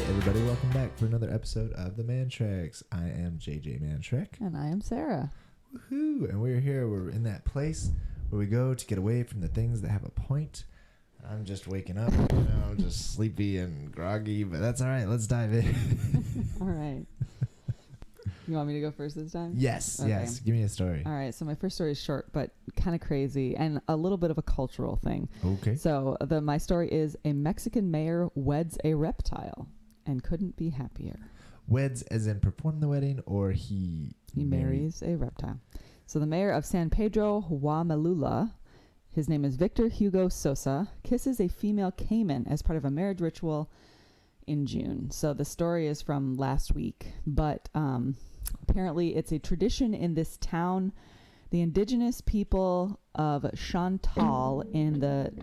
everybody, welcome back for another episode of the Man Treks. I am JJ Mantrek. And I am Sarah. Woohoo! And we're here, we're in that place where we go to get away from the things that have a point. I'm just waking up, I'm just sleepy and groggy, but that's alright, let's dive in. Alright. You want me to go first this time? Yes, okay. yes, give me a story. Alright, so my first story is short, but kind of crazy, and a little bit of a cultural thing. Okay. So my story is a Mexican mayor weds a reptile and couldn't be happier. Weds as in perform the wedding, or he marries a reptile. So the mayor of San Pedro, Huamalula, his name is Victor Hugo Sosa, kisses a female caiman as part of a marriage ritual in June. So the story is from last week, but apparently it's a tradition in this town. The indigenous people of Chantal in the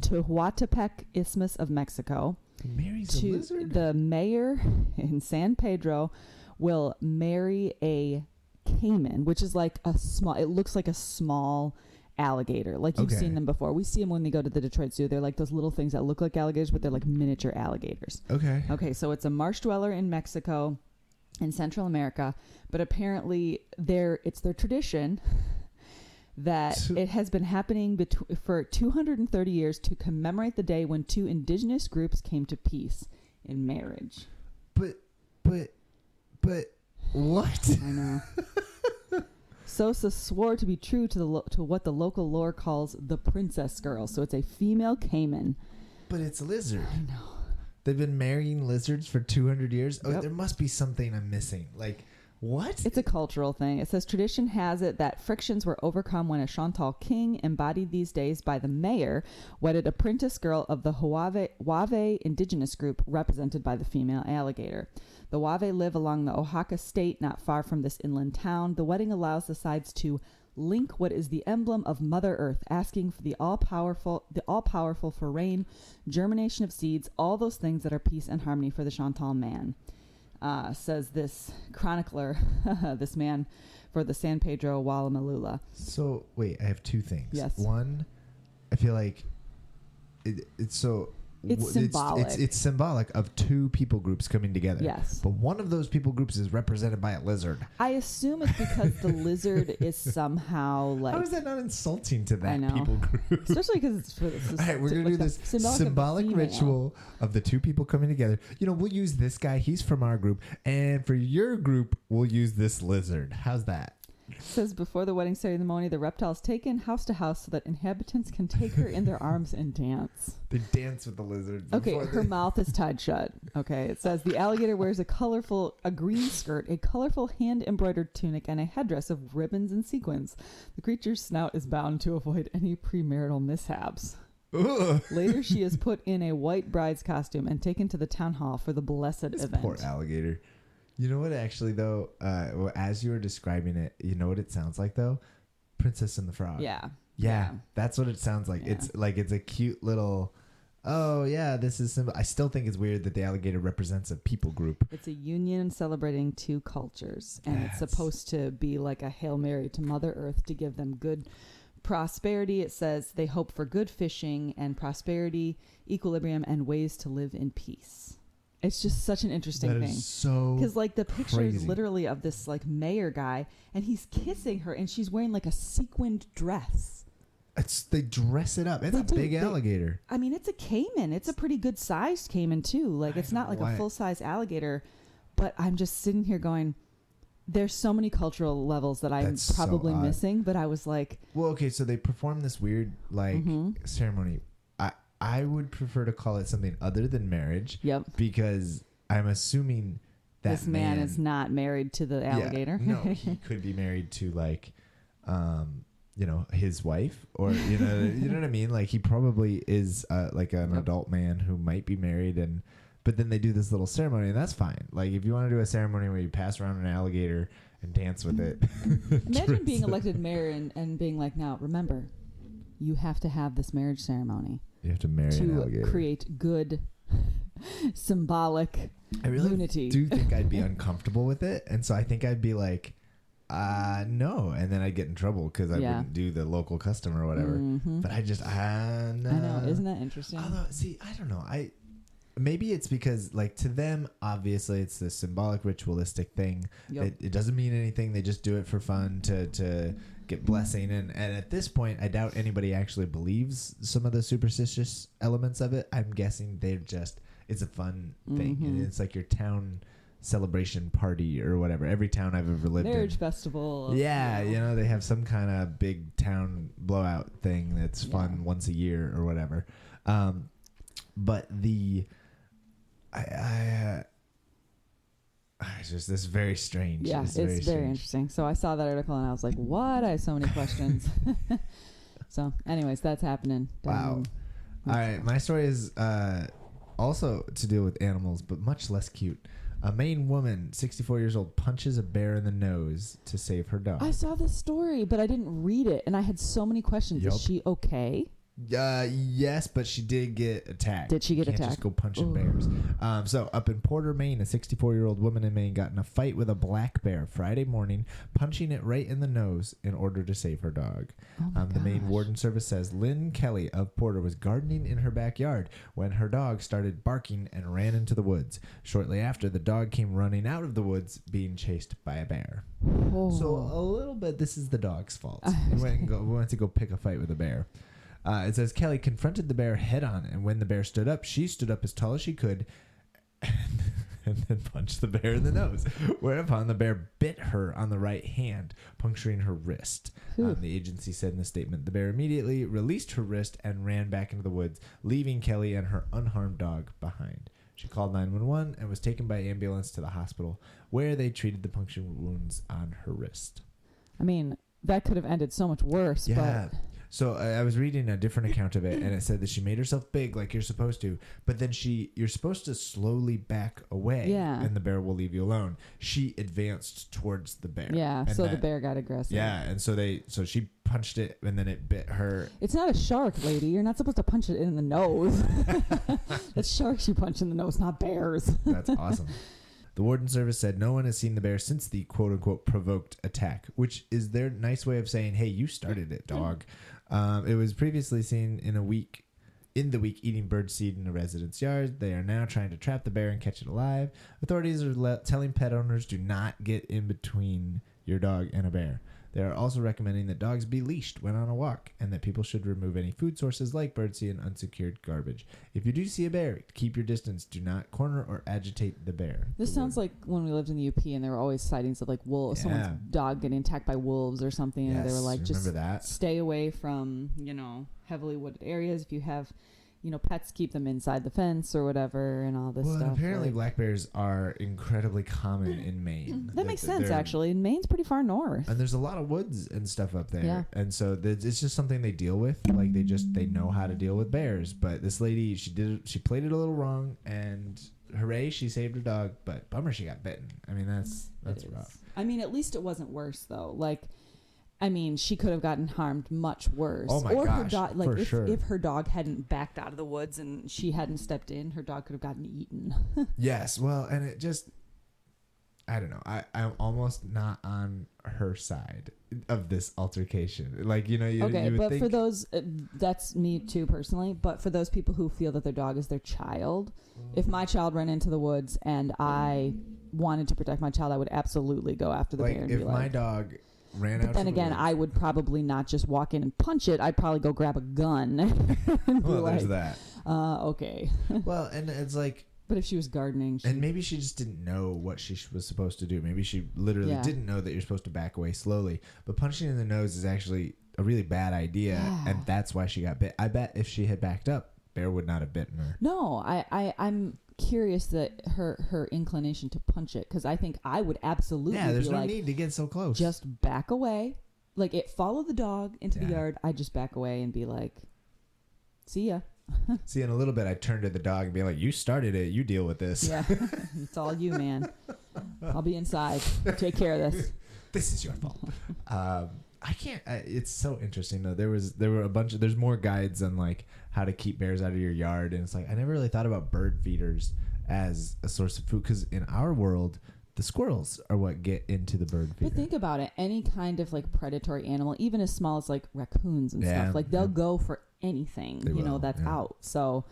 Tehuantepec Isthmus of Mexico, marries a lizard? The mayor in San Pedro will marry a caiman, which is like it looks like a small alligator. Like you've seen them before. We see them when they go to the Detroit Zoo. They're like those little things that look like alligators, but they're like miniature alligators. Okay, so it's a marsh dweller in Mexico, in Central America, but apparently it's their tradition that it has been happening for 230 years to commemorate the day when two indigenous groups came to peace in marriage. But what? I know. Sosa swore to be true to what the local lore calls the princess girl. So it's a female caiman. But it's a lizard. I know. They've been marrying lizards for 200 years. Oh, Yep. There must be something I'm missing. Like, what? It's a cultural thing. It says tradition has it that frictions were overcome when a Chantal king, embodied these days by the mayor, wedded a princess girl of the Wave indigenous group represented by the female alligator. The Wave live along the Oaxaca state, not far from this inland town. The wedding allows the sides to link what is the emblem of Mother Earth, asking for the all-powerful for rain, germination of seeds, all those things that are peace and harmony for the Chantal man. Says this chronicler, this man for the San Pedro Huamalula. So, wait, I have two things. Yes. One, I feel like it's so... It's symbolic. It's symbolic of two people groups coming together. Yes. But one of those people groups is represented by a lizard. I assume it's because the lizard is somehow like... How is that not insulting to that I know. people group? Especially because it's for this. All right, we're going to do this symbolic ritual of the two people coming together. You know, we'll use this guy. He's from our group. And for your group, we'll use this lizard. How's that? It says before the wedding ceremony, the reptile is taken house to house so that inhabitants can take her in their arms and dance. They dance with the lizards. Okay, her mouth is tied shut. Okay, it says the alligator wears a green skirt, a colorful hand-embroidered tunic, and a headdress of ribbons and sequins. The creature's snout is bound to avoid any premarital mishaps. Ugh. Later, she is put in a white bride's costume and taken to the town hall for the blessed event. Poor alligator. You know what, actually, though, as you were describing it, you know what it sounds like, though? Princess and the Frog. Yeah. That's what it sounds like. Yeah. It's a cute little, oh, yeah, this is simple. I still think it's weird that the alligator represents a people group. It's a union celebrating two cultures, and it's supposed to be like a Hail Mary to Mother Earth to give them good prosperity. It says they hope for good fishing and prosperity, equilibrium, and ways to live in peace. It's just such an interesting thing. So because like the picture crazy. is literally of this like mayor guy, and he's kissing her, and she's wearing like a sequined dress. They dress it up. It's a big alligator. I mean, it's a caiman. It's a pretty good sized caiman too. Like it's not like a full size alligator, but I'm just sitting here going, there's so many cultural levels that I'm probably missing. But I was like, well, okay, so they perform this weird like ceremony. I would prefer to call it something other than marriage. Yep. Because I'm assuming that this man is not married to the alligator. Yeah, no, he could be married to like, his wife, or you know what I mean. Like he probably is like an adult man who might be married, but then they do this little ceremony, and that's fine. Like if you want to do a ceremony where you pass around an alligator and dance with it. Imagine being elected mayor and being like, now remember, you have to have this marriage ceremony. You have to marry an alligator. To create good symbolic unity. I do think I'd be uncomfortable with it. And so I think I'd be like, no. And then I'd get in trouble because I wouldn't do the local custom or whatever. Mm-hmm. But I just, no. I know. Isn't that interesting? Although, see, I don't know. maybe it's because, like, to them, obviously, it's this symbolic, ritualistic thing. Yep. It doesn't mean anything. They just do it for fun to get blessing. And at this point, I doubt anybody actually believes some of the superstitious elements of it. I'm guessing it's a fun thing. And it's like your town celebration party or whatever. Every town I've ever lived Marriage in. festival. Yeah, they have some kind of big town blowout thing that's fun once a year or whatever. But it's just this very strange. Yeah, it's very interesting. So I saw that article and I was like, what? I have so many questions. So anyways, that's happening. Wow. All right. My story is also to deal with animals, but much less cute. A Maine woman, 64 years old, punches a bear in the nose to save her dog. I saw this story, but I didn't read it, and I had so many questions. Yep. Is she okay? Yes, but she did get attacked. Did she get attacked? Just go punching bears. So up in Porter, Maine, a 64-year-old woman in Maine got in a fight with a black bear Friday morning, punching it right in the nose in order to save her dog. The Maine Warden Service says Lynn Kelly of Porter was gardening in her backyard when her dog started barking and ran into the woods. Shortly after, the dog came running out of the woods, being chased by a bear. Oh. So a little bit, this is the dog's fault. We went to go pick a fight with a bear. It says Kelly confronted the bear head on, and when the bear stood up, she stood up as tall as she could and then punched the bear in the nose, whereupon the bear bit her on the right hand, puncturing her wrist. The agency said in a statement, the bear immediately released her wrist and ran back into the woods, leaving Kelly and her unharmed dog behind. She called 911 and was taken by ambulance to the hospital, where they treated the puncture wounds on her wrist. I mean, that could have ended so much worse. Yeah. But So I was reading a different account of it, and it said that she made herself big like you're supposed to, but then you're supposed to slowly back away, and the bear will leave you alone. She advanced towards the bear. Yeah, so the bear got aggressive. Yeah, and so she punched it, and then it bit her. It's not a shark, lady. You're not supposed to punch it in the nose. It's sharks you punch in the nose, not bears. That's awesome. The Warden Service said no one has seen the bear since the quote-unquote provoked attack, which is their nice way of saying, hey, you started it, dog. It was previously seen in the week eating birdseed in a resident's yard. They are now trying to trap the bear and catch it alive. Authorities are telling pet owners do not get in between your dog and a bear. They are also recommending that dogs be leashed when on a walk and that people should remove any food sources like birdseed and unsecured garbage. If you do see a bear, keep your distance. Do not corner or agitate the bear. This sounds like when we lived in the UP and there were always sightings of like someone's dog getting attacked by wolves or something. Yes, and they were like, just that. Stay away from, heavily wooded areas. If you have pets, keep them inside the fence or whatever and all this stuff. Well, apparently black bears are incredibly common in Maine. That makes sense, actually. And Maine's pretty far north. And there's a lot of woods and stuff up there. Yeah. And so it's just something they deal with. Like they know how to deal with bears. But this lady, she played it a little wrong, and hooray, she saved her dog. But bummer, she got bitten. I mean, that's rough. I mean, at least it wasn't worse, though. She could have gotten harmed much worse. Oh my gosh, her dog, sure. If her dog hadn't backed out of the woods and she hadn't stepped in, her dog could have gotten eaten. Yes, well, and it just, I don't know. I'm almost not on her side of this altercation. You would but think, for those, that's me too personally. But for those people who feel that their dog is their child, if my child ran into the woods and I wanted to protect my child, I would absolutely go after the bear. And if my dog ran out. But then again, I would probably not just walk in and punch it. I'd probably go grab a gun. Well, there's that. Okay. Well, and it's like. But if she was gardening, and maybe she just didn't know what she was supposed to do. Maybe she literally didn't know that you're supposed to back away slowly. But punching in the nose is actually a really bad idea, and that's why she got bit. I bet if she had backed up, bear would not have bitten her. No, I'm curious that her inclination to punch it, because I think I would absolutely there's no need to get so close. Just back away. Follow the dog into the yard. I just back away and be like, see ya. See, in a little bit, I turn to the dog and be like, you started it. You deal with this. Yeah, it's all you, man. I'll be inside. Take care of this. This is your fault. I can't. It's so interesting though. There were a bunch of. There's more guides on how to keep bears out of your yard, and it's I never really thought about bird feeders as a source of food, because in our world, the squirrels are what get into the bird feeder. But think about it. Any kind of predatory animal, even as small as raccoons and stuff, they'll go for anything that's out. So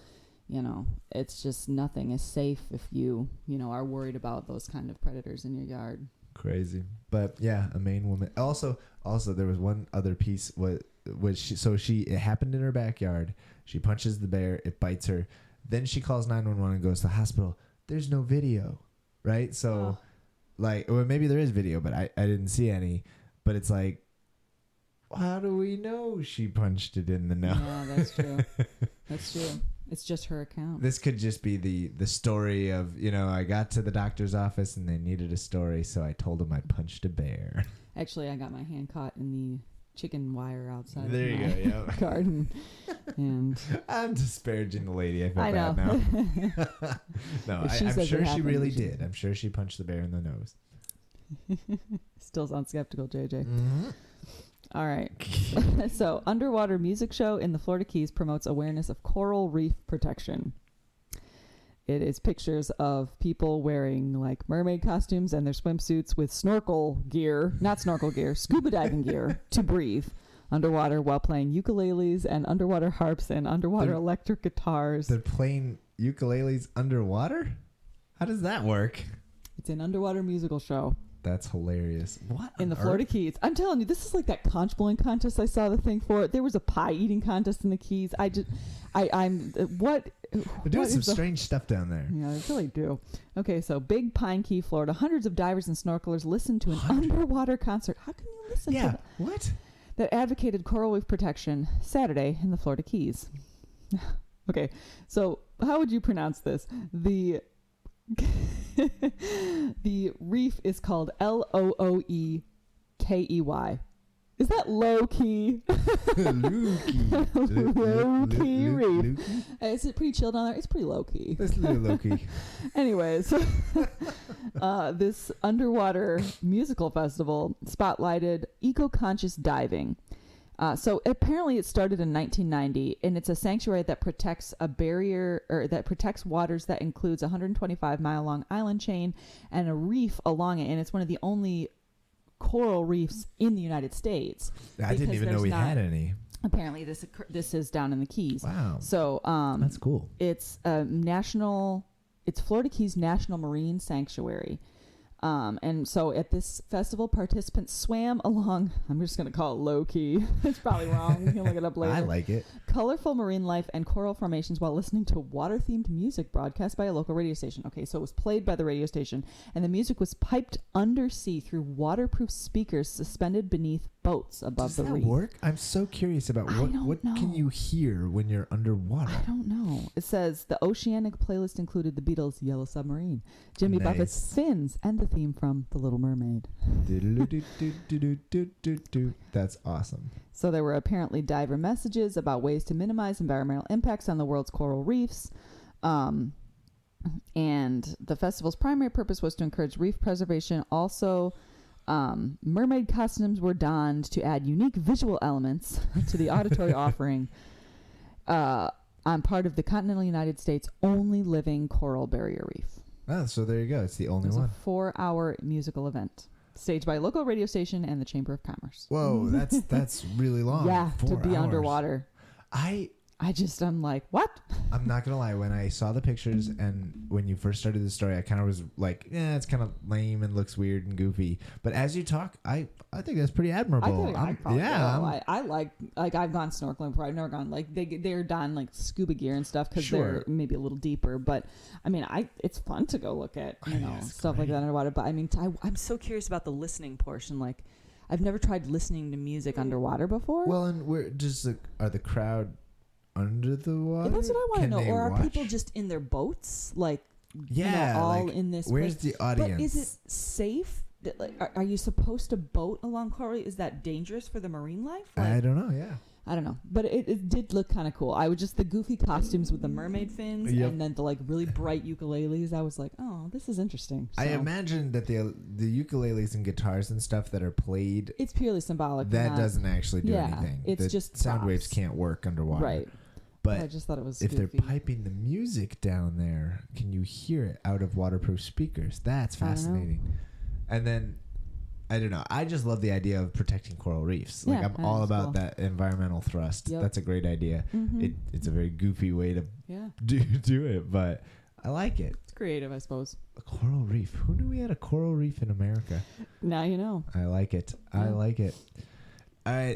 it's just nothing is safe if you are worried about those kind of predators in your yard. Crazy. But yeah, a Maine woman. Also there was one other piece it happened in her backyard. She punches the bear, it bites her. Then she calls 911 and goes to the hospital. There's no video, right? So or maybe there is video, but I didn't see any. But it's like, how do we know she punched it in the nose? Yeah, that's true. That's true. It's just her account. This could just be the story of, I got to the doctor's office and they needed a story, so I told them I punched a bear. Actually, I got my hand caught in the chicken wire outside there of my you go, yeah. garden. And I'm disparaging the lady. I feel I know. bad now. No, I'm sure she really she did. I'm sure she punched the bear in the nose. Still sound skeptical, JJ. Mm-hmm. All right. So, underwater music show in the Florida Keys promotes awareness of coral reef protection. It is pictures of people wearing like mermaid costumes and their swimsuits with scuba diving gear to breathe underwater while playing ukuleles and underwater harps and underwater electric guitars. They're playing ukuleles underwater? How does that work? It's an underwater musical show. That's hilarious. What? In the Florida Keys. I'm telling you, this is like that conch blowing contest I saw the thing for. There was a pie eating contest in the Keys. They're doing some strange stuff down there. Yeah, they really do. Okay, so Big Pine Key, Florida. Hundreds of divers and snorkelers listened to an underwater concert. How can you listen to that? What? That advocated coral reef protection Saturday in the Florida Keys. Okay, so how would you pronounce this? The reef is called Looekey. Is that low key? Low key reef. Is it pretty chill down there? It's pretty low key. It's a little low key. Anyways, this underwater musical festival spotlighted eco-conscious diving. So apparently it started in 1990, and it's a sanctuary that protects that protects waters that includes a 125-mile-long island chain and a reef along it, and it's one of the only coral reefs in the United States. I didn't even know we had any. Apparently, this is down in the Keys. Wow. So that's cool. It's It's Florida Keys National Marine Sanctuary. And so at this festival, participants swam along, I'm just going to call it low key. It's probably wrong. You can look it up later. I like it. Colorful marine life and coral formations while listening to water-themed music broadcast by a local radio station. Okay, so it was played by the radio station, and the music was piped undersea through waterproof speakers suspended beneath boats above the reef. Does that work? I'm so curious about what can you hear when you're underwater? I don't know. It says the Oceanic playlist included the Beatles' Yellow Submarine, Jimmy Buffett's Fins, and the theme from The Little Mermaid. That's awesome. So there were apparently diver messages about ways to minimize environmental impacts on the world's coral reefs. And the festival's primary purpose was to encourage reef preservation. Also, mermaid costumes were donned to add unique visual elements to the auditory offering on part of the continental United States' only living coral barrier reef. Oh, so there you go. It's the only one. A 4-hour musical event staged by a local radio station and the Chamber of Commerce. Whoa, that's really long. Yeah, 4 to be hours. Underwater. I'm like, what? I'm not going to lie. When I saw the pictures and when you first started the story, I kind of was like, yeah, it's kind of lame and looks weird and goofy. But as you talk, I think that's pretty admirable. I like I've gone snorkeling before. I've never gone like they're done like scuba gear and stuff because they're maybe a little deeper. But I mean, it's fun to go look at stuff like that underwater. But I mean, I'm so curious about the listening portion. Like, I've never tried listening to music underwater before. Well, and we're just are the crowd under the water? Yeah, that's what I want to know. Or watch? Are people just in their boats, like all like, in this? Where's place? the audience? But is it safe? Like, are you supposed to boat along coral? Is that dangerous for the marine life? Like, I don't know. Yeah, I don't know, but it did look kind of cool. I was just the goofy costumes with the mermaid fins, and then the like really bright ukuleles. I was like, oh, this is interesting. So, I imagine that the ukuleles and guitars and stuff that are played, it's purely symbolic. That doesn't actually do anything. It's the just sound props. waves can't work underwater, right? But I just thought it was if goofy. they're piping the music down there, can you hear it out of waterproof speakers? That's fascinating. And then I don't know. I just love the idea of protecting coral reefs. Like, Yeah, I'm all about cool. that environmental thrust. Yep. That's a great idea. It's a very goofy way to do it, but I like it. It's creative, I suppose. A coral reef. Who knew we had a coral reef in America? Now you know. I like it. Yeah. I like it.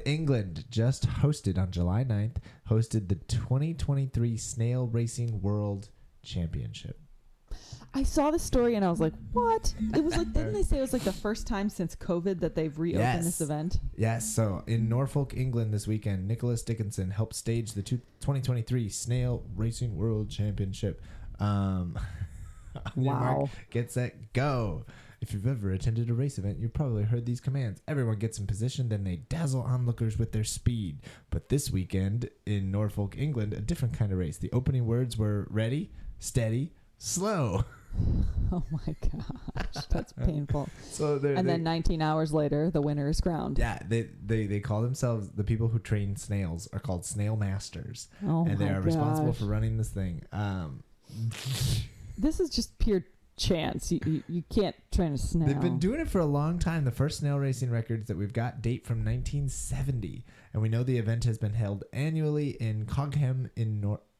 England just hosted on July 9th, hosted the 2023 Snail Racing World Championship. I saw the story and I was like, what? It was like, didn't they say it was like the first time since COVID that they've reopened this event? Yes. So in Norfolk, England this weekend, Nicholas Dickinson helped stage the 2023 Snail Racing World Championship. On your mark, get set, go. If you've ever attended a race event, you've probably heard these commands. Everyone gets in position, then they dazzle onlookers with their speed. But this weekend in Norfolk, England, a different kind of race. The opening words were ready, steady, slow. Oh my gosh, that's painful. So then 19 hours later, the winner is crowned. Yeah, they call themselves, the people who train snails are called snail masters. Oh and my they are responsible for running this thing. This is just pure chance. You can't train a snail. They've been doing it for a long time. The first snail racing records that we've got date from 1970, and we know the event has been held annually in Cobham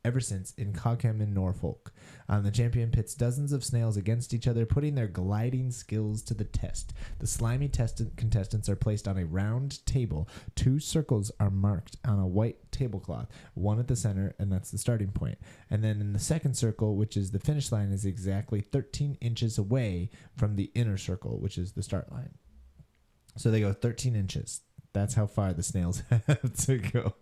ever since in Cobham in Norfolk. The champion pits dozens of snails against each other, putting their gliding skills to the test. The slimy contestants are placed on a round table. 2 circles are marked on a white tablecloth, one at the center, and that's the starting point. And then in the second circle, which is the finish line, is exactly 13 inches away from the inner circle, which is the start line. So they go 13 inches. That's how far the snails have to go.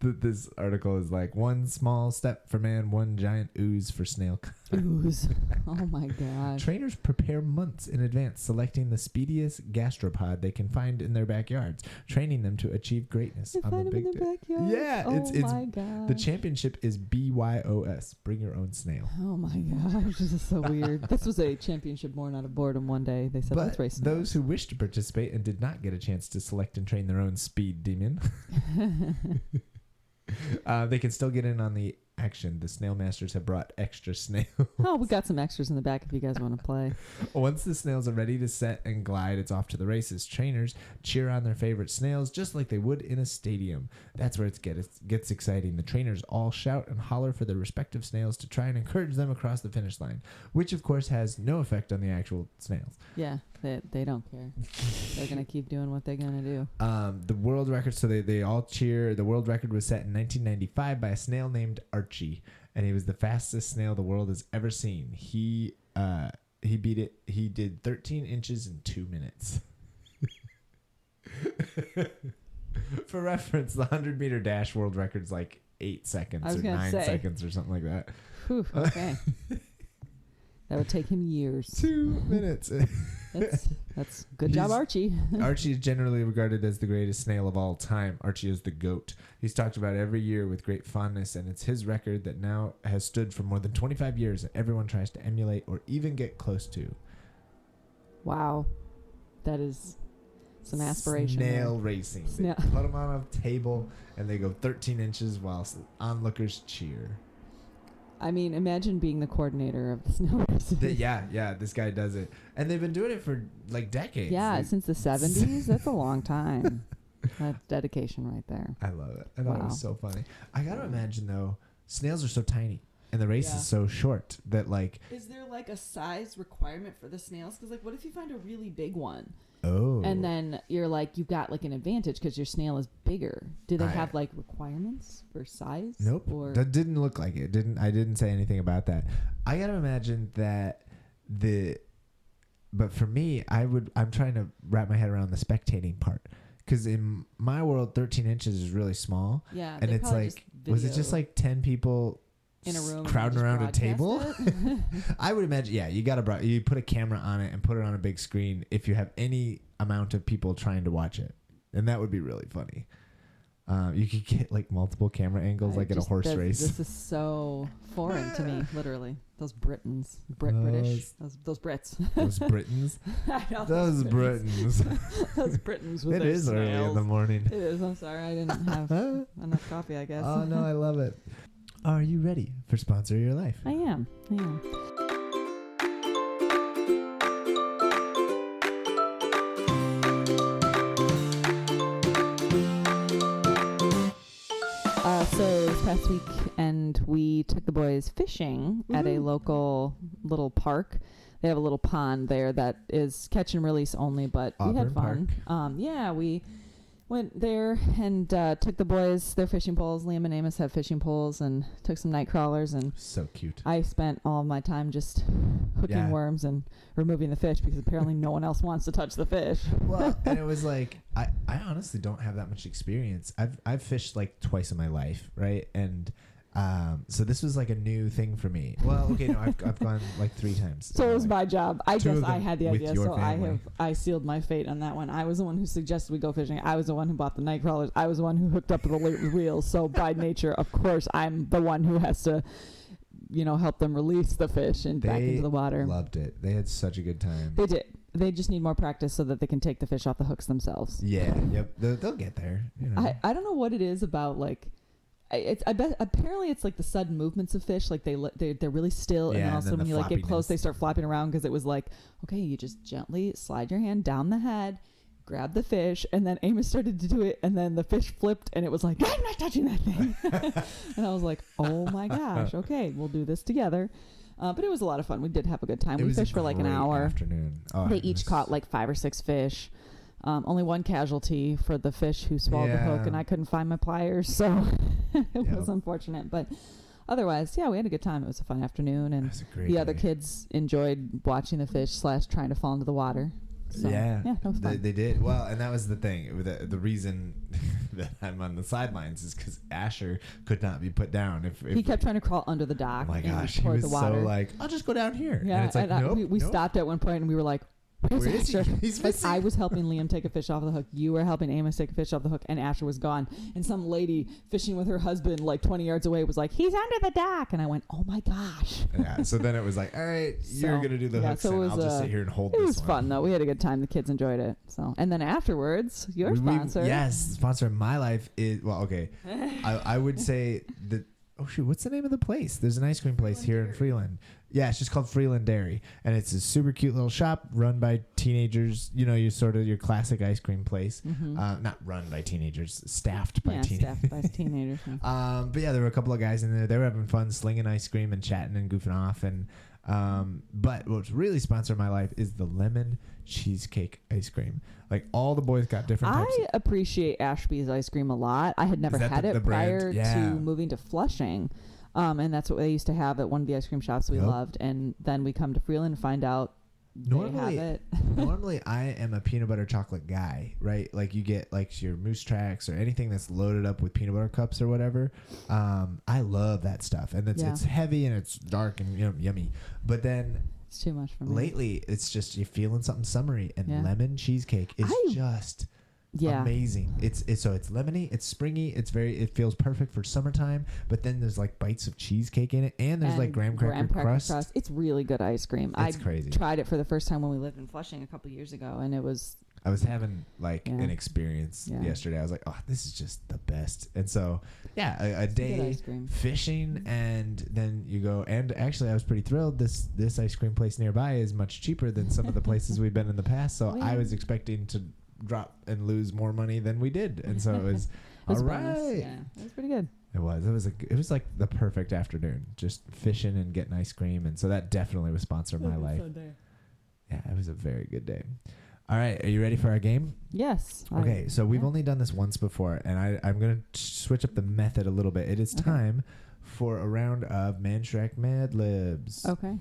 This article is like, one small step for man, one giant ooze for snail. Ooze. Oh my gosh. Trainers prepare months in advance, selecting the speediest gastropod they can find in their backyards, training them to achieve greatness They on find the them big in their backyard. Yeah, oh it's my gosh. the championship is BYOS. Bring your own snail. Oh my gosh, this is so weird. This was a championship born out of boredom one day. They said, let's race snails. Those who wish to participate and did not get a chance to select and train their own speed demon, they can still get in on the action. The snail masters have brought extra snails. Oh, we got some extras in the back if you guys want to play. Once the snails are ready to set and glide, it's off to the races. Trainers cheer on their favorite snails just like they would in a stadium. That's where it gets exciting. The trainers all shout and holler for their respective snails to try and encourage them across the finish line, which of course has no effect on the actual snails. Yeah, they don't care. They're going to keep doing what they're going to do. The world record, so they all cheer. The world record was set in 1995 by a snail named Archie, and he was the fastest snail the world has ever seen. He beat it. He did 13 inches in 2 minutes. For reference, the 100-meter dash world record's like 8 seconds or 9 seconds or something like that. Whew, okay. That would take him years. 2 minutes. That's good job, Archie. Archie is generally regarded as the greatest snail of all time. Archie is the GOAT. He's talked about every year with great fondness, and it's his record that now has stood for more than 25 years that everyone tries to emulate or even get close to. Wow. That is some aspiration. Snail racing. They put them on a table, and they go 13 inches while onlookers cheer. I mean, imagine being the coordinator of the snail races. Yeah, this guy does it. And they've been doing it for like decades. Yeah, since the 70s. That's a long time. That's dedication right there. I love it. I thought it was so funny. I got to imagine, though, snails are so tiny, and the race is so short that, like... Is there, like, a size requirement for the snails? Because, like, what if you find a really big one? Oh. And then you're like, you've got like an advantage because your snail is bigger. Do they have like requirements for size? Nope. Or? That didn't look like it. I didn't say anything about that. I gotta imagine that but for me, I'm trying to wrap my head around the spectating part. Because in my world, 13 inches is really small. Yeah. And it's like, was it just like 10 people in a room crowding around a table? I would imagine, you put a camera on it and put it on a big screen if you have any amount of people trying to watch it. And that would be really funny. You could get like multiple camera angles like at a horse race. This is so foreign to me, literally. Those Brits. Those Brits. Those Britons? I know. Those Britons. Those Britons with It their is snails. early in the morning. It is. I'm sorry. I didn't have enough coffee, I guess. Oh, no, I love it. Are you ready for Sponsor Your Life? I am. past week, and we took the boys fishing at a local little park. They have a little pond there that is catch and release only, but we had fun. Yeah, we went there and took the boys their fishing poles. Liam and Amos have fishing poles, and took some night crawlers. And so cute. I spent all of my time just hooking worms and removing the fish, because apparently no one else wants to touch the fish. Well, and it was like, I honestly don't have that much experience. I've fished like twice in my life, right? And so this was like a new thing for me. Well, okay, no, I've gone like 3 times. So it was my job. I guess I had the idea, so family. I sealed my fate on that one. I was the one who suggested we go fishing. I was the one who bought the night crawlers. I was the one who hooked up the reels. So by nature, of course, I'm the one who has to, help them release the fish and back into the water. Loved it. They had such a good time. They did. They just need more practice so that they can take the fish off the hooks themselves. Yeah. Yep. They'll get there. I don't know what it is about, like, I bet apparently it's like the sudden movements of fish, like they're really still, and then all of a sudden when you like get close, they start flapping around, because it was like, okay, you just gently slide your hand down the head, grab the fish, and then Amos started to do it, and then the fish flipped, and it was like, I'm not touching that thing. And I was like, oh my gosh, okay, we'll do this together. But it was a lot of fun. We did have a good time. We fished for like an hour. Afternoon. They each caught like 5 or 6 fish. Only one casualty for the fish who swallowed the hook, and I couldn't find my pliers, so it was unfortunate. But otherwise, we had a good time. It was a fun afternoon, and the other kids enjoyed watching the fish / trying to fall into the water. So, that was fun. They did. Well, and that was the thing. The reason that I'm on the sidelines is because Asher could not be put down. If he kept trying to crawl under the dock. Oh my gosh, he was so like, I'll just go down here. Yeah, and it's like, nope, we stopped at one point, and we were like, where is he? He's like, I was helping Liam take a fish off the hook. You were helping Amos take a fish off the hook, and Asher was gone. And some lady fishing with her husband like 20 yards away was like, he's under the dock. And I went, oh my gosh. Yeah. So then it was like, all right, you're going to do the hooks, and I'll just sit here and hold this one. It was fun, though. We had a good time. The kids enjoyed it. So, and then afterwards, your sponsor. Yes, sponsor of my life is, well, okay. I would say that, oh shoot, what's the name of the place? There's an ice cream place here in Freeland. Yeah, it's just called Freeland Dairy, and it's a super cute little shop run by teenagers. Your classic ice cream place. Mm-hmm. Not run by teenagers, staffed by teenagers. Staffed by teenagers. But yeah, there were a couple of guys in there. They were having fun, slinging ice cream and chatting and goofing off. And but what's really sponsored my life is the lemon cheesecake ice cream. Like, all the boys got different types. I appreciate Ashby's ice cream a lot. I had never had it prior to moving to Flushing. And that's what they used to have at one of the ice cream shops we loved. And then we come to Freeland and find out they have it. Normally, I am a peanut butter chocolate guy, right? Like, you get like your Moose Tracks or anything that's loaded up with peanut butter cups or whatever. I love that stuff. And it's heavy and it's dark and yummy. But then it's too much for me. Lately, it's just you're feeling something summery. And lemon cheesecake is just... amazing. It's lemony, it's springy, it feels perfect for summertime, but then there's like bites of cheesecake in it, and there's like graham cracker crust. It's really good ice cream. It's crazy. Tried it for the first time when we lived in Flushing a couple years ago, and it was... I was having like an experience yesterday. I was like, oh, this is just the best. And so a day fishing, and then you go, and actually I was pretty thrilled. This ice cream place nearby is much cheaper than some of the places we've been in the past, so I was expecting to drop and lose more money than we did, and so it was all right. Yeah, it was pretty good. It was like the perfect afternoon, just fishing and getting ice cream, and so that definitely was sponsored my life. Yeah, it was a very good day. All right, are you ready for our game? Yes. Okay, so we've only done this once before, and I'm going to switch up the method a little bit. It is time for a round of Man Shrek Mad Libs. Okay.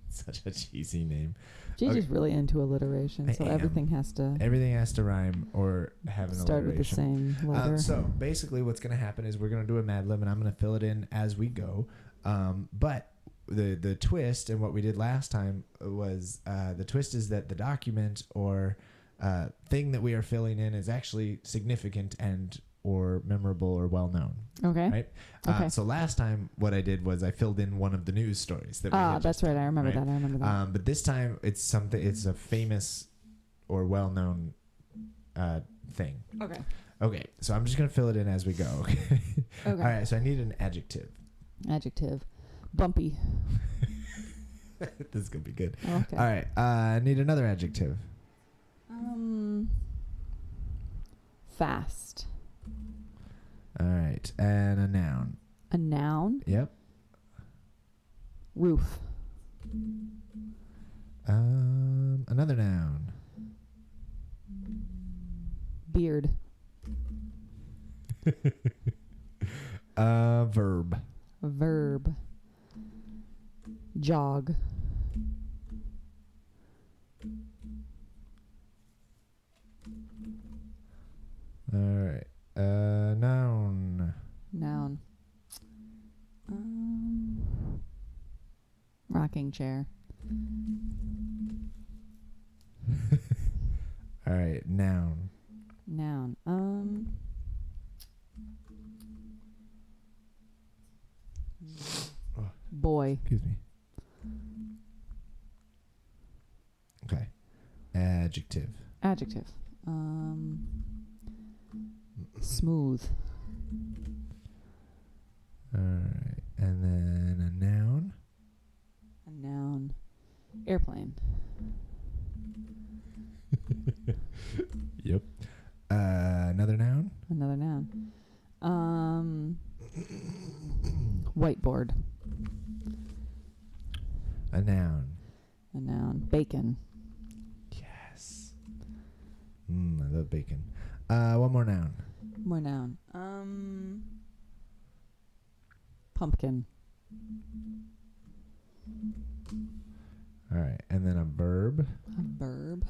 Such a cheesy name. Gigi's really into alliteration, so everything has to rhyme or have an start alliteration. With the same letter. So basically what's going to happen is we're going to do a Mad Lib, and I'm going to fill it in as we go. But the twist, and what we did last time was the twist is that the document or thing that we are filling in is actually significant and or memorable or well known. Okay. Right. Okay. So last time, what I did was I filled in one of the news stories that. That's right. I remember that. But this time, it's something. It's a famous or well known thing. Okay. Okay. So I'm just gonna fill it in as we go. Okay. All right. So I need an adjective. Adjective. Bumpy. This is gonna be good. Okay. All right. I need another adjective. Fast. All right. And a noun. A noun. Yep. Roof. Another noun. Beard. Verb. Verb. Jog. All right. Noun. Noun. Rocking chair. All right. Noun. Noun. Boy. Excuse me. Okay. Adjective. Adjective. Smooth. All right. And then a noun. A noun. Airplane. Yep. Another noun. Another noun. Whiteboard. A noun. A noun. Bacon. Yes. I love bacon. One more noun. More noun. Pumpkin. All right. And then a verb. A verb.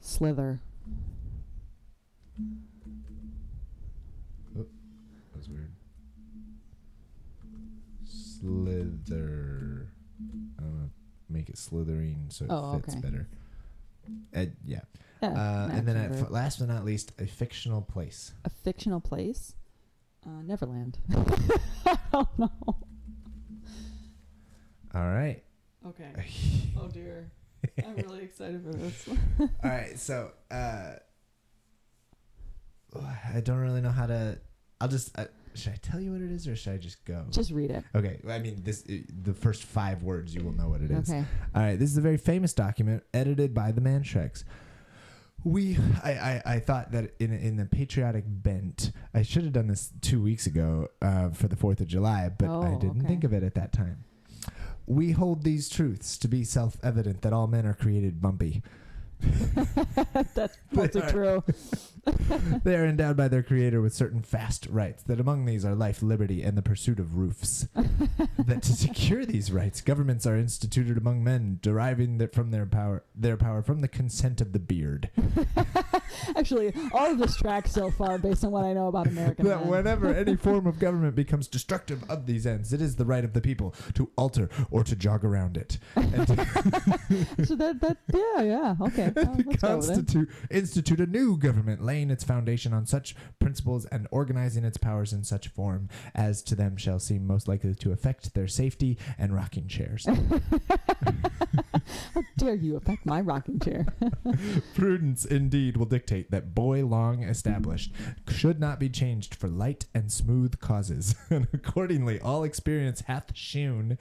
Slither. Oh, that was weird. Slither. I don't know. Make it slithering so it fits better. Yeah. And then last but not least, a fictional place. A fictional place? Neverland. I don't know. All right. Okay. Oh, dear. I'm really excited for this. All right. So, I don't really know how to... I'll just... should I tell you what it is or should I just go? Just read it. Okay. I mean, the first 5 words, you will know what it is. Okay. All right. This is a very famous document edited by the Manshreks. I thought that in the patriotic bent, I should have done this 2 weeks ago for the 4th of July, but I didn't think of it at that time. We hold these truths to be self-evident that all men are created bumpy. That's mostly true. They are endowed by their creator with certain fast rights, that among these are life, liberty, and the pursuit of roofs. That to secure these rights, governments are instituted among men, deriving from their power from the consent of the beard. Actually, all of this tracks so far based on what I know about American that men. Whenever any form of government becomes destructive of these ends, it is the right of the people to alter or to jog around it. And So okay. Institute a new government, laying its foundation on such principles and organizing its powers in such form as to them shall seem most likely to affect their safety and rocking chairs. How dare you affect my rocking chair? Prudence indeed will dictate that boy long established should not be changed for light and smooth causes, and accordingly all experience hath shewn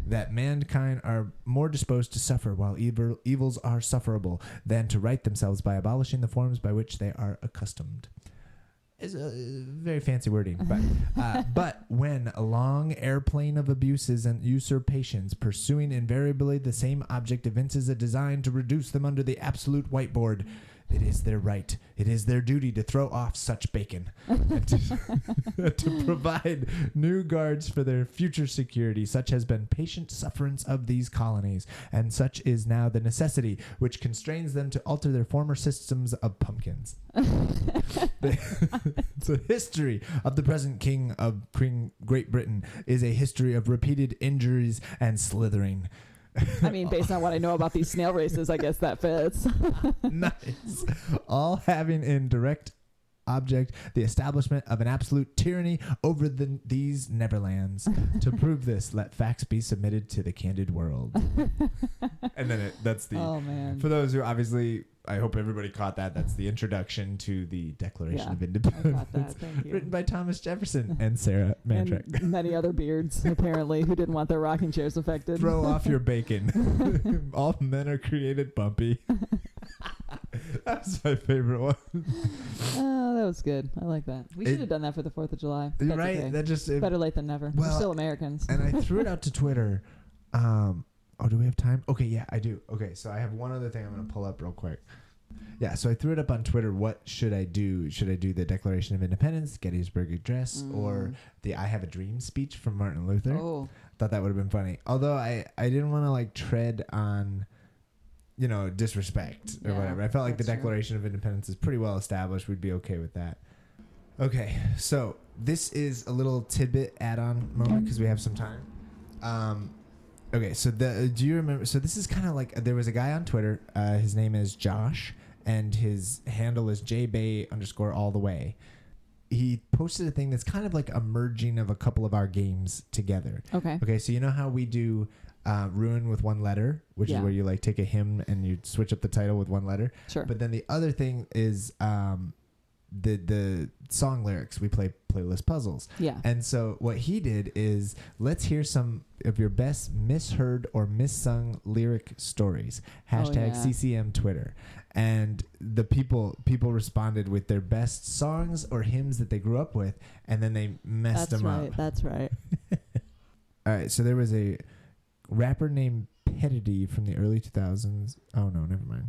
that mankind are more disposed to suffer while evils are sufferable than to right themselves by abolishing the forms by which they are accustomed. Is a very fancy wording, but when a long airplane of abuses and usurpations pursuing invariably the same object evinces a design to reduce them under the absolute whiteboard, it is their right, it is their duty to throw off such bacon and to provide new guards for their future security. Such has been patient sufferance of these colonies, and such is now the necessity which constrains them to alter their former systems of pumpkins. The history of the present king of Great Britain is a history of repeated injuries and slithering. I mean, based on what I know about these snail races, I guess that fits. Nice. All having in direct object, the establishment of an absolute tyranny over these Neverlands. To prove this, let facts be submitted to the candid world. And then that's the... Oh, man. For those who obviously... I hope everybody caught that. That's the introduction to the Declaration of Independence. I got that. Thank you. Written by Thomas Jefferson and Sarah Mantrek. And many other beards, apparently, who didn't want their rocking chairs affected. Throw off your bacon. All men are created bumpy. That's my favorite one. Oh, that was good. I like that. We should have done that for the 4th of July. That's right? Okay. That just better late than never. Well, we're still Americans. And I threw it out to Twitter. Oh, do we have time? Okay, yeah, I do. Okay, so I have one other thing I'm going to pull up real quick. Yeah, so I threw it up on Twitter. What should I do? Should I do the Declaration of Independence, Gettysburg Address, or the I Have a Dream speech from Martin Luther? Oh. Thought that would have been funny. Although I didn't want to like tread on, disrespect or whatever. I felt like the Declaration of Independence is pretty well established. We'd be okay with that. Okay, so this is a little tidbit add-on moment because we have some time. Okay, so do you remember? So this is kind of like there was a guy on Twitter. His name is Josh, and his handle is jbay_all-the-way. He posted a thing that's kind of like a merging of a couple of our games together. Okay. Okay, so you know how we do Ruin with one letter, which is where you like take a hymn and you switch up the title with one letter. Sure. But then the other thing is the song lyrics. We play playlist puzzles. Yeah. And so what he did is let's hear some of your best misheard or missung lyric stories. #CCM Twitter. And the people responded with their best songs or hymns that they grew up with, and then they messed them up. That's right. All right. So there was a rapper named Pedity from the early 2000s. Oh no, never mind.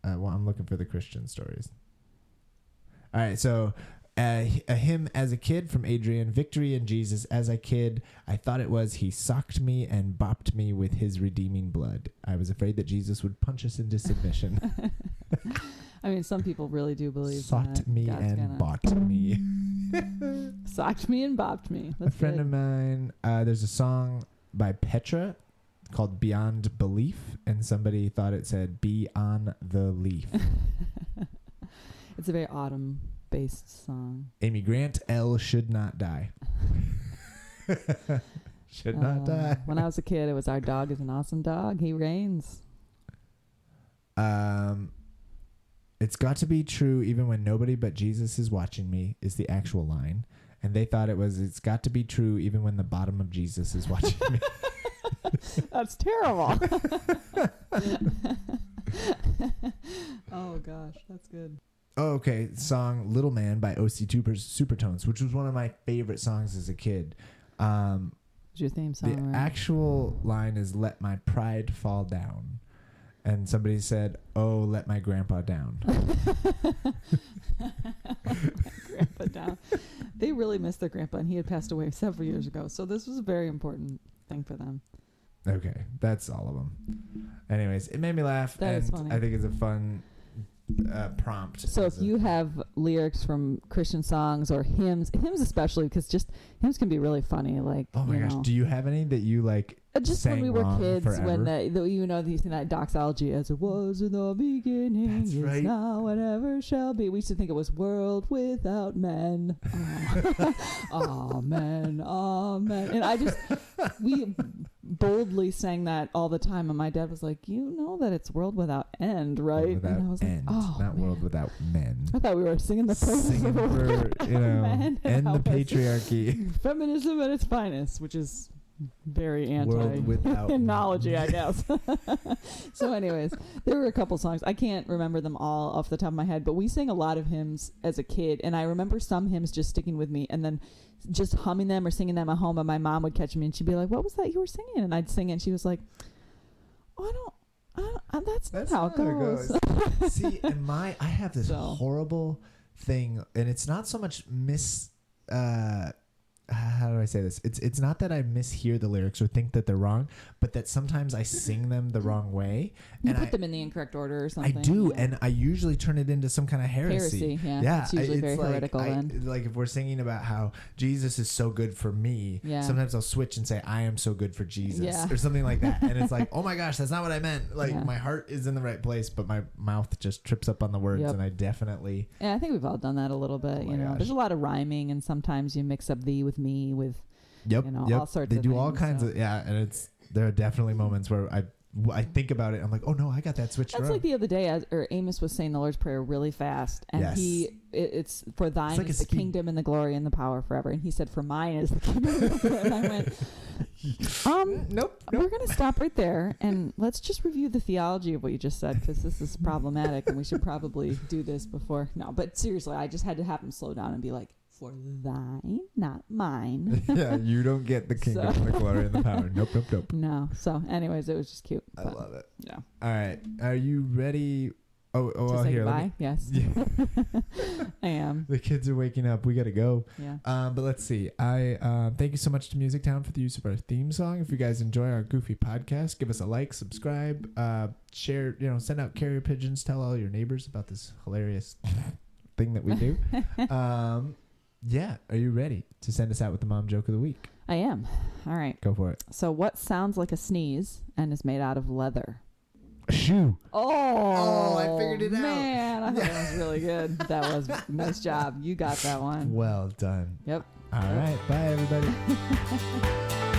Well, I'm looking for the Christian stories. All right, so a hymn as a kid from Adrian, Victory in Jesus. As a kid, I thought it was he socked me and bopped me with his redeeming blood. I was afraid that Jesus would punch us into submission. I mean, some people really do believe Socked that. me God's and bopped me. Socked me and bopped me. That's a friend of mine, there's a song by Petra called Beyond Belief, and somebody thought it said be on the leaf. It's a very autumn-based song. Amy Grant, L should not die. Should not die. When I was a kid, it was our dog is an awesome dog. He reigns. It's got to be true even when nobody but Jesus is watching me is the actual line. And they thought it was it's got to be true even when the bottom of Jesus is watching me. That's terrible. Oh, gosh. That's good. Oh, okay. Song Little Man by OC Supertones, which was one of my favorite songs as a kid. It's your theme song, the right? actual line is let my pride fall down. And somebody said, oh, let my grandpa down. My grandpa down. They really missed their grandpa, and he had passed away several years ago. So this was a very important thing for them. Okay. That's all of them. Anyways, it made me laugh. That is funny. I think it's a fun prompt. So if you have lyrics from Christian songs or hymns especially, because just hymns can be really funny. Like, oh my gosh, do you have any that you like? Just when we were kids, forever? When you sing that doxology, as it was in the beginning, that's is right. now, whatever shall be. We used to think it was world without men. Amen, amen. And we boldly sang that all the time, and my dad was like, "You know that it's world without end, right?" World without and I was end, like, "Oh, not man. World without men." I thought we were singing the praises of for men end the patriarchy, feminism at its finest, which is very World without analogy, I guess. So anyways, there were a couple songs. I can't remember them all off the top of my head, but we sang a lot of hymns as a kid, and I remember some hymns just sticking with me, and then just humming them or singing them at home, and my mom would catch me and she'd be like, what was that you were singing? And I'd sing it, and she was like, oh, that's not how it goes. See, I have this horrible thing, and it's not so much how do I say this? It's not that I mishear the lyrics or think that they're wrong, but that sometimes I sing them the wrong way. You and put them in the incorrect order or something. I do, and I usually turn it into some kind of heresy. Yeah. It's usually very heretical then. Like if we're singing about how Jesus is so good for me, sometimes I'll switch and say, I am so good for Jesus or something like that. And it's like, oh my gosh, that's not what I meant. Like my heart is in the right place, but my mouth just trips up on the words, and I definitely... Yeah, I think we've all done that a little bit. There's a lot of rhyming, and sometimes you mix up thee with me with all sorts of things. They do all kinds of and there are definitely moments where I think about it. I'm like, oh no, I got that switched around. That's like the other day, Amos was saying the Lord's Prayer really fast, and it's for thine is the kingdom and the glory and the power forever. And he said, for mine is the kingdom and the glory. And I went, nope. We're going to stop right there, and let's just review the theology of what you just said, because this is problematic, and we should probably do this before. No, but seriously, I just had to have him slow down and be like, for thine, not mine. Yeah, you don't get the kingdom and the glory and the power. Nope. No. So, anyways, it was just cute. I love it. Yeah. All right. Are you ready? To say here. Goodbye? Yes. Yeah. I am. The kids are waking up. We got to go. Yeah. But let's see. I thank you so much to Music Town for the use of our theme song. If you guys enjoy our goofy podcast, give us a like, subscribe, share, send out carrier pigeons, tell all your neighbors about this hilarious thing that we do. Yeah. Are you ready to send us out with the mom joke of the week? I am. All right. Go for it. So what sounds like a sneeze and is made out of leather? A shoe. Oh, I figured it out. Man, I thought that was really good. That was nice job. You got that one. Well done. Yep. All right. Bye, everybody.